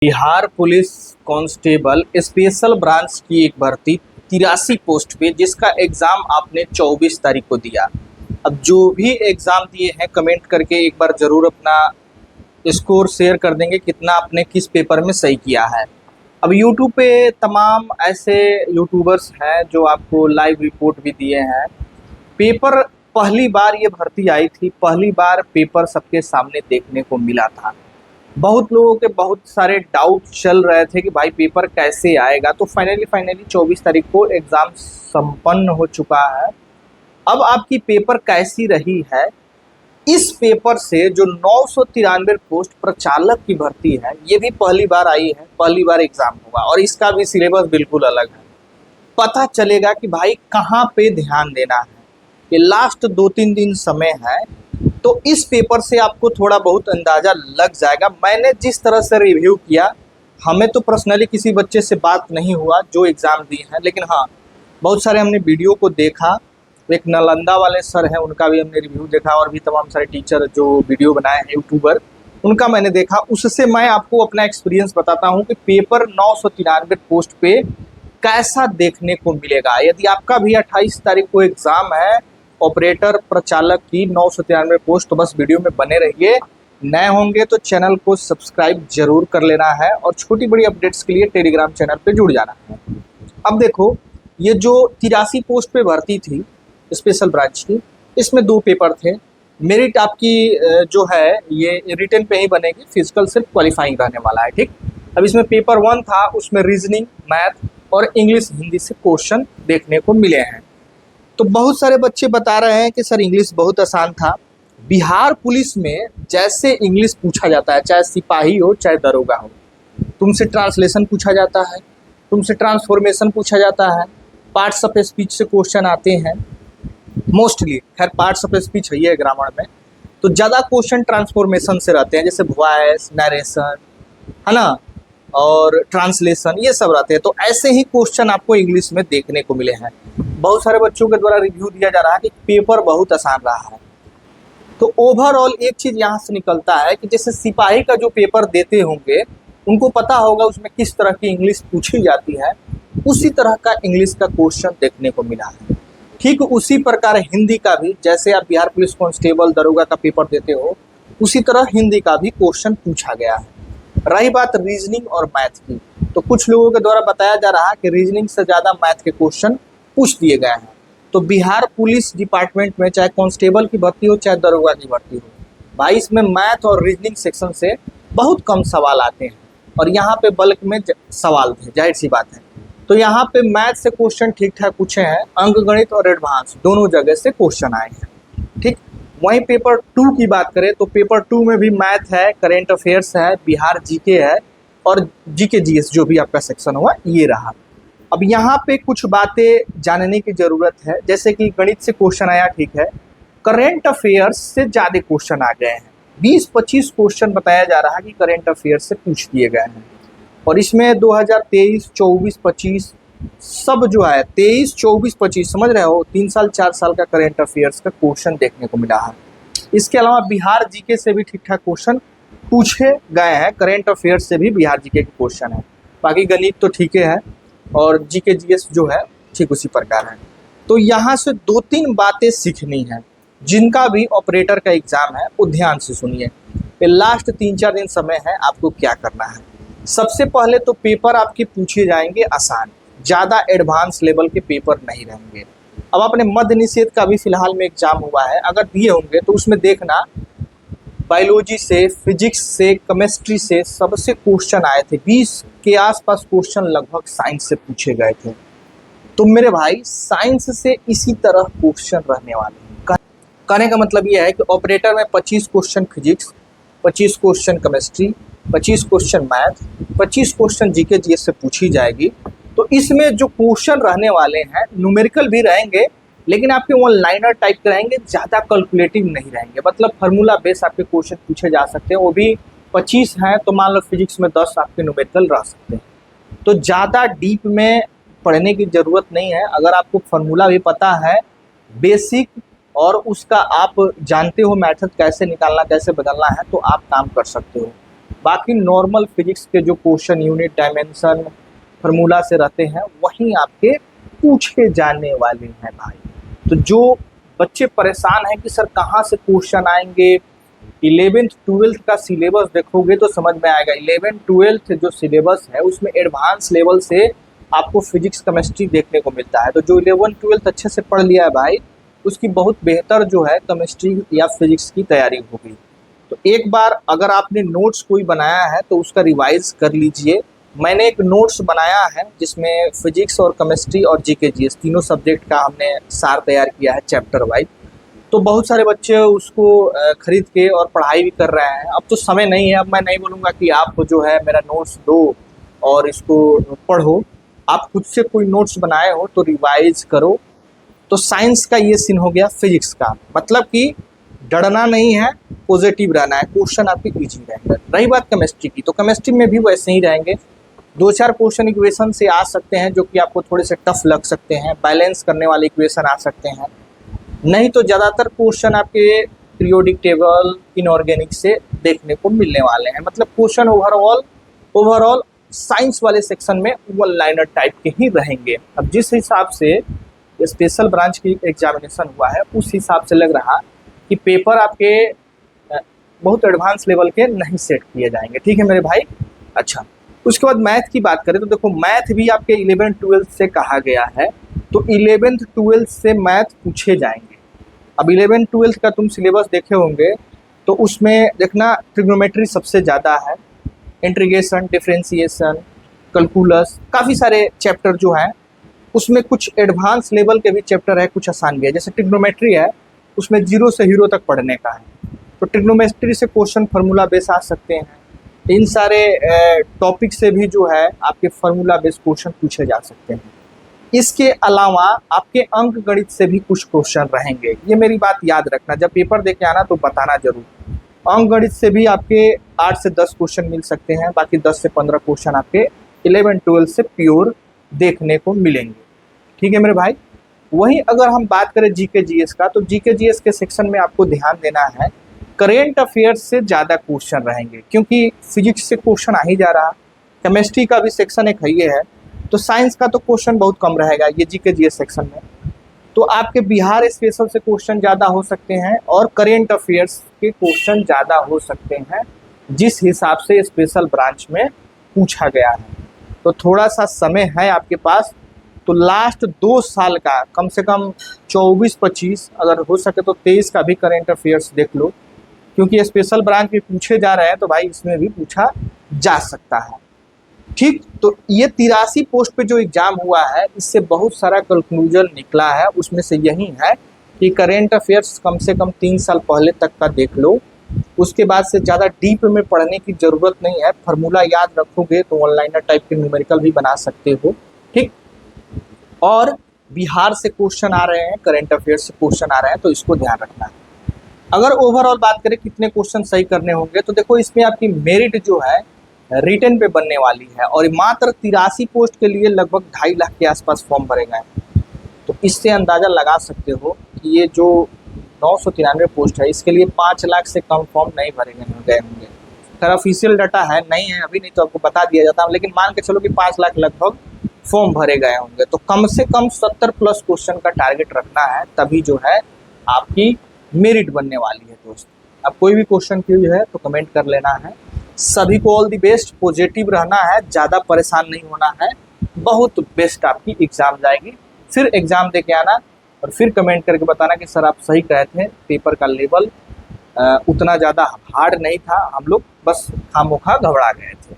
Bihar police constable special branch की एक भर्ती 83 पोस्ट पे, जिसका एग्ज़ाम आपने 24 तारीख को दिया। अब जो भी एग्ज़ाम दिए हैं कमेंट करके एक बार ज़रूर अपना स्कोर शेयर कर देंगे, कितना आपने किस पेपर में सही किया है। अब यूट्यूब पे तमाम ऐसे यूट्यूबर्स हैं जो आपको लाइव रिपोर्ट भी दिए हैं। पेपर पहली बार ये भर्ती आई थी, पहली बार पेपर सबके सामने देखने को मिला था। बहुत लोगों के बहुत सारे डाउट चल रहे थे कि भाई पेपर कैसे आएगा। तो फाइनली 24 तारीख को एग्ज़ाम संपन्न हो चुका है। अब आपकी पेपर कैसी रही है, इस पेपर से जो 993 पोस्ट प्रचालक की भर्ती है, ये भी पहली बार आई है, पहली बार एग्ज़ाम होगा और इसका भी सिलेबस बिल्कुल अलग है। पता चलेगा कि भाई कहाँ पे ध्यान देना है। ये लास्ट 2-3 दिन समय है, तो इस पेपर से आपको थोड़ा बहुत अंदाज़ा लग जाएगा। मैंने जिस तरह से रिव्यू किया, हमें तो पर्सनली किसी बच्चे से बात नहीं हुआ जो एग्ज़ाम दिए हैं, लेकिन हाँ, बहुत सारे हमने वीडियो को देखा। एक नालंदा वाले सर हैं, उनका भी हमने रिव्यू देखा और भी तमाम सारे टीचर जो वीडियो बनाए हैं यूट्यूबर, उनका मैंने देखा। उससे मैं आपको अपना एक्सपीरियंस बताता हूँ कि पेपर 993 पोस्ट पे कैसा देखने को मिलेगा। यदि आपका भी 28 तारीख को एग्ज़ाम है ऑपरेटर प्रचालक की 993 पोस्ट, तो बस वीडियो में बने रहिए। नए होंगे तो चैनल को सब्सक्राइब जरूर कर लेना है और छोटी बड़ी अपडेट्स के लिए टेलीग्राम चैनल पे जुड़ जाना है। अब देखो, ये जो 83 पोस्ट पे भर्ती थी स्पेशल ब्रांच की, इसमें 2 पेपर थे। मेरिट आपकी जो है ये रिटन पे ही बनेगी, फिजिकल सिर्फ क्वालिफाइंग रहने वाला है, ठीक। अब इसमें पेपर 1 था, उसमें रीजनिंग, मैथ और इंग्लिश हिंदी से क्वेश्चन देखने को मिले हैं। तो बहुत सारे बच्चे बता रहे हैं कि सर इंग्लिश बहुत आसान था। बिहार पुलिस में जैसे इंग्लिश पूछा जाता है, चाहे सिपाही हो चाहे दरोगा हो, तुमसे ट्रांसलेशन पूछा जाता है, तुमसे ट्रांसफॉर्मेशन पूछा जाता है, पार्ट्स ऑफ स्पीच से क्वेश्चन आते हैं मोस्टली। खैर पार्ट्स ऑफ स्पीच है ये ग्रामर में, तो ज़्यादा क्वेश्चन ट्रांसफॉर्मेशन से रहते हैं, जैसे वॉइस, नरेशन, है ना, और ट्रांसलेशन, ये सब रहते हैं। तो ऐसे ही क्वेश्चन आपको इंग्लिश में देखने को मिले हैं। बहुत सारे बच्चों के द्वारा रिव्यू दिया जा रहा है कि पेपर बहुत आसान रहा है। तो ओवरऑल एक चीज़ यहाँ से निकलता है कि जैसे सिपाही का जो पेपर देते होंगे, उनको पता होगा उसमें किस तरह की इंग्लिश पूछी जाती है, उसी तरह का इंग्लिश का क्वेश्चन देखने को मिला है। ठीक उसी प्रकार हिंदी का भी, जैसे आप बिहार पुलिस कांस्टेबल दरोगा का पेपर देते हो, उसी तरह हिंदी का भी क्वेश्चन पूछा गया है। रही बात रीजनिंग और मैथ की, तो कुछ लोगों के द्वारा बताया जा रहा है कि रीजनिंग से ज़्यादा मैथ के क्वेश्चन पूछ दिए गए हैं। तो बिहार पुलिस डिपार्टमेंट में चाहे कांस्टेबल की भर्ती हो चाहे दरोगा की भर्ती हो, भाई इसमें मैथ और रीजनिंग सेक्शन से बहुत कम सवाल आते हैं और यहाँ पे बल्क में सवाल थे, जाहिर सी बात है। तो यहाँ पे मैथ से क्वेश्चन ठीक ठाक पूछे हैं, अंक गणित और एडवांस दोनों जगह से क्वेश्चन आए हैं, ठीक। वहीं पेपर 2 की बात करें तो पेपर 2 में भी मैथ है, करेंट अफेयर्स है, बिहार जीके है और जीके जीएस जो भी आपका सेक्शन हुआ ये रहा। अब यहाँ पे कुछ बातें जानने की ज़रूरत है, जैसे कि गणित से क्वेश्चन आया, ठीक है। करेंट अफेयर्स से ज़्यादा क्वेश्चन आ गए हैं, 20-25 क्वेश्चन बताया जा रहा है कि करेंट अफेयर्स से पूछ दिए गए हैं। और इसमें 2023, 24, 25 सब जो है 23, 24, 25 समझ रहे हो, 3 साल 4 साल का करेंट अफेयर्स का क्वेश्चन देखने को मिला है। इसके अलावा बिहार जीके से भी ठीक ठाक क्वेश्चन पूछे गए हैं, करेंट अफेयर्स से भी बिहार जीके के क्वेश्चन है। बाकी गणित तो ठीक है और जीके जीएस जो है ठीक उसी प्रकार है। तो यहाँ से 2-3 बातें सीखनी है। जिनका भी ऑपरेटर का एग्ज़ाम है वो ध्यान से सुनिए। लास्ट 3-4 दिन समय है, आपको क्या करना है। सबसे पहले तो पेपर आपके पूछे जाएंगे आसान, ज़्यादा एडवांस लेवल के पेपर नहीं रहेंगे। अब आपने मद्य निषेध का भी फिलहाल में एग्जाम हुआ है, अगर दिए होंगे तो उसमें देखना बायोलॉजी से, फिजिक्स से, केमिस्ट्री से सबसे क्वेश्चन आए थे। 20 के आसपास क्वेश्चन लगभग साइंस से पूछे गए थे। तो मेरे भाई साइंस से इसी तरह क्वेश्चन रहने वाले हैं। कहने का मतलब यह है कि ऑपरेटर में 25 question physics, 25 question chemistry, 25 question math, 25 question GK GS से पूछी जाएगी। तो इसमें जो क्वेश्चन रहने वाले हैं न्यूमेरिकल भी रहेंगे, लेकिन आपके वन लाइनर टाइप के रहेंगे, ज़्यादा कैलकुलेटिव नहीं रहेंगे। मतलब फार्मूला बेस आपके क्वेश्चन पूछे जा सकते हैं, वो भी 25 हैं तो मान लो फिजिक्स में 10 आपके न्यूमेरिकल रह सकते हैं। तो ज़्यादा डीप में पढ़ने की ज़रूरत नहीं है। अगर आपको फार्मूला भी पता है बेसिक और उसका आप जानते हो मेथड कैसे निकालना कैसे बदलना है, तो आप काम कर सकते हो। बाकी नॉर्मल फिजिक्स के जो क्वेश्चन यूनिट डायमेंशन फार्मूला से रहते हैं वहीं आपके पूछे जाने वाले हैं भाई। तो जो बच्चे परेशान हैं कि सर कहाँ से क्वेश्चन आएंगे, 11th 12th का सिलेबस देखोगे तो समझ में आएगा। 11th 12th जो सिलेबस है उसमें एडवांस लेवल से आपको फिजिक्स केमिस्ट्री देखने को मिलता है। तो जो 11th 12th अच्छे से पढ़ लिया है भाई, उसकी बहुत बेहतर जो है केमिस्ट्री या फिजिक्स की तैयारी होगी। तो एक बार अगर आपने नोट्स कोई बनाया है तो उसका रिवाइज कर लीजिए। मैंने एक नोट्स बनाया है जिसमें फिजिक्स और केमिस्ट्री और जीके जीएस तीनों सब्जेक्ट का हमने सार तैयार किया है चैप्टर वाइज। तो बहुत सारे बच्चे उसको खरीद के और पढ़ाई भी कर रहे हैं। अब तो समय नहीं है, अब मैं नहीं बोलूँगा कि आप जो है मेरा नोट्स दो और इसको पढ़ो। आप खुद से कोई नोट्स बनाए हो तो रिवाइज करो। तो साइंस का ये सीन हो गया फिजिक्स का, मतलब कि डरना नहीं है, पॉजिटिव रहना है, क्वेश्चन आपके इजी रहेंगे। रही बात केमिस्ट्री की, तो केमिस्ट्री में भी वैसे ही रहेंगे। 2-4 क्वेश्चन इक्वेशन से आ सकते हैं जो कि आपको थोड़े से टफ लग सकते हैं, बैलेंस करने वाले इक्वेशन आ सकते हैं। नहीं तो ज़्यादातर क्वेश्चन आपके पीरियोडिक टेबल, इनऑर्गेनिक से देखने को मिलने वाले हैं। मतलब क्वेश्चन ओवरऑल साइंस वाले सेक्शन में वन लाइनर टाइप के ही रहेंगे। अब जिस हिसाब से स्पेशल ब्रांच की एग्जामिनेशन हुआ है उस हिसाब से लग रहा कि पेपर आपके बहुत एडवांस लेवल के नहीं सेट किए जाएंगे। ठीक है मेरे भाई। अच्छा, उसके बाद मैथ की बात करें तो देखो मैथ भी आपके 11th 12th से कहा गया है, तो 11th 12th से मैथ पूछे जाएंगे। अब 11th 12th का तुम सिलेबस देखे होंगे तो उसमें देखना ट्रिग्नोमेट्री सबसे ज़्यादा है, इंटीग्रेशन, डिफरेंशिएशन, कैलकुलस, काफ़ी सारे चैप्टर जो हैं उसमें कुछ एडवांस लेवल के भी चैप्टर है, कुछ आसान भी है। जैसे ट्रिग्नोमेट्री है उसमें 0 से हीरो तक पढ़ने का है, तो ट्रिग्नोमेट्री से क्वेश्चन फार्मूला बेस आ सकते हैं। इन सारे टॉपिक से भी जो है आपके फार्मूला बेस क्वेश्चन पूछे जा सकते हैं। इसके अलावा आपके अंक गणित से भी कुछ क्वेश्चन रहेंगे, ये मेरी बात याद रखना। जब पेपर दे के आना तो बताना जरूर। अंक गणित से भी आपके 8 से 10 क्वेश्चन मिल सकते हैं, बाकी 10 से 15 क्वेश्चन आपके 11th 12th से प्योर देखने को मिलेंगे। ठीक है मेरे भाई। वहीं अगर हम बात करें जीके जीएस का, तो जीके जीएस के सेक्शन में आपको ध्यान देना है करेंट अफेयर्स से ज़्यादा क्वेश्चन रहेंगे, क्योंकि फिजिक्स से क्वेश्चन आ ही जा रहा, केमिस्ट्री का भी सेक्शन एक है, तो साइंस का तो क्वेश्चन बहुत कम रहेगा ये जीके जीएस सेक्शन में। तो आपके बिहार स्पेशल से क्वेश्चन ज़्यादा हो सकते हैं और करेंट अफेयर्स के क्वेश्चन ज़्यादा हो सकते हैं जिस हिसाब से स्पेशल ब्रांच में पूछा गया है। तो थोड़ा सा समय है आपके पास, तो लास्ट 2 साल का कम से कम 24-25, अगर हो सके तो 23 का भी करेंट अफेयर्स देख लो, क्योंकि स्पेशल ब्रांच में पूछे जा रहे हैं तो भाई इसमें भी पूछा जा सकता है। ठीक, तो ये 83 पोस्ट पे जो एग्जाम हुआ है इससे बहुत सारा कंक्लूजन निकला है। उसमें से यही है कि करेंट अफेयर्स कम से कम 3 साल पहले तक का देख लो, उसके बाद से ज़्यादा डीप में पढ़ने की ज़रूरत नहीं है। फार्मूला याद रखोगे तो ऑनलाइनर टाइप के न्यूमेरिकल भी बना सकते हो। ठीक, और बिहार से क्वेश्चन आ रहे हैं, करेंट अफेयर्स से क्वेश्चन आ रहे हैं, तो इसको ध्यान रखना है। अगर ओवरऑल बात करें कितने क्वेश्चन सही करने होंगे, तो देखो इसमें आपकी मेरिट जो है रिटन पे बनने वाली है और मात्र 83 पोस्ट के लिए लगभग 2.5 लाख के आसपास फॉर्म भरे गए। तो इससे अंदाज़ा लगा सकते हो कि ये जो 993 पोस्ट है इसके लिए 5 लाख से कम फॉर्म नहीं भरे गए होंगे। खैर ऑफिशियल डाटा है नहीं है अभी, नहीं तो आपको बता दिया जाता, लेकिन मान के चलो कि 5 लाख लगभग फॉर्म भरे गए होंगे। तो कम से कम 70+ क्वेश्चन का टारगेट रखना है, तभी जो है आपकी मेरिट बनने वाली है दोस्त। अब कोई भी क्वेश्चन की है तो कमेंट कर लेना है। सभी को ऑल दी बेस्ट, पॉजिटिव रहना है, ज़्यादा परेशान नहीं होना है, बहुत बेस्ट आपकी एग्ज़ाम जाएगी। फिर एग्ज़ाम दे के आना और फिर कमेंट करके बताना कि सर आप सही कहे थे, पेपर का लेवल उतना ज़्यादा हार्ड नहीं था, हम लोग बस खामोखा घबरा गए थे।